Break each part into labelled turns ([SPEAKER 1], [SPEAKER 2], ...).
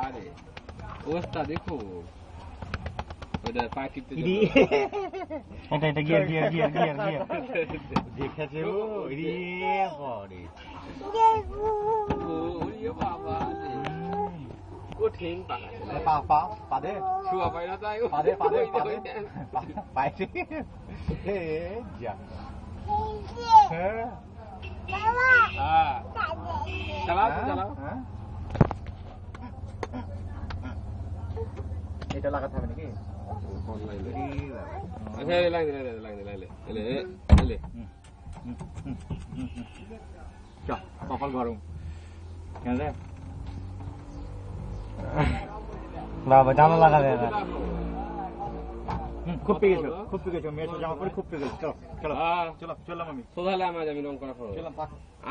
[SPEAKER 1] আরে ওস্তা দেখো ওটা পা টিপতে
[SPEAKER 2] এটা গিয়ার দেখেছে ও রে বাড়ি
[SPEAKER 1] ওরে বাবা কঠিন
[SPEAKER 2] পা দে
[SPEAKER 1] শুয়া পাইরা তাই
[SPEAKER 2] পা দে পাইছে হে যা হ্যাঁ
[SPEAKER 1] হ্যাঁ চালাও
[SPEAKER 2] এটা লাগাতে হবে নাকি
[SPEAKER 1] আচ্ছা লাগলে
[SPEAKER 2] কপাল গরম কেন রে বাবা জামা লাগাবে খুব পেয়ে গেছো মেয়ের জামা পরে খুব পেয়ে গেছো চলো আমি
[SPEAKER 1] সোধালে আমার আমি রং করা খরচ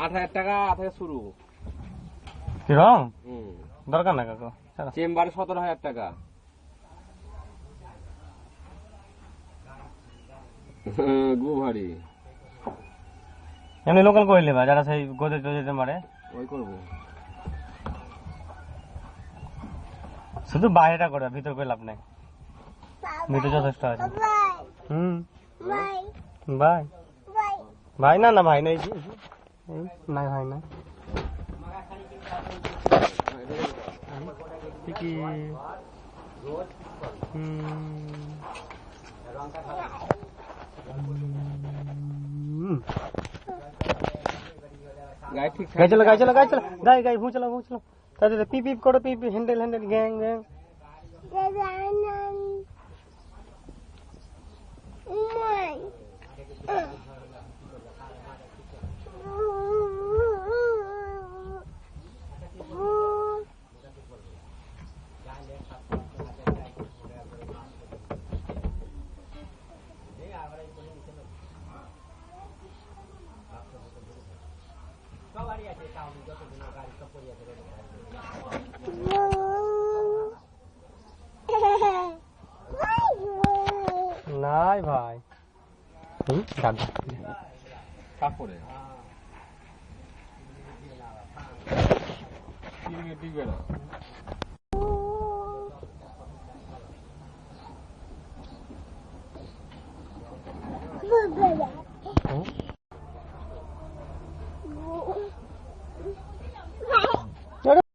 [SPEAKER 1] 8,000 টাকা থেকে শুরু
[SPEAKER 2] কি রং দরকার না কাকু
[SPEAKER 1] চেম্বারে 17,000 টাকা গু ভারী
[SPEAKER 2] এমনি লোকাল করলে বা যারা সেই গোদে টোজে মারে
[SPEAKER 1] ওই করবো
[SPEAKER 2] শুধু বাইরেটা করবে ভিতর করে লাভ নাই ভিতর যথেষ্ট আছে ভাই না ভাই নাই নাই ভাই না ঠিকই গাই চলো গাই ভু চলো তাহলে পিপ করো পিপ হ্যান্ডেল গ্যাং নাই ভাই
[SPEAKER 1] কাপড়ে টিপে না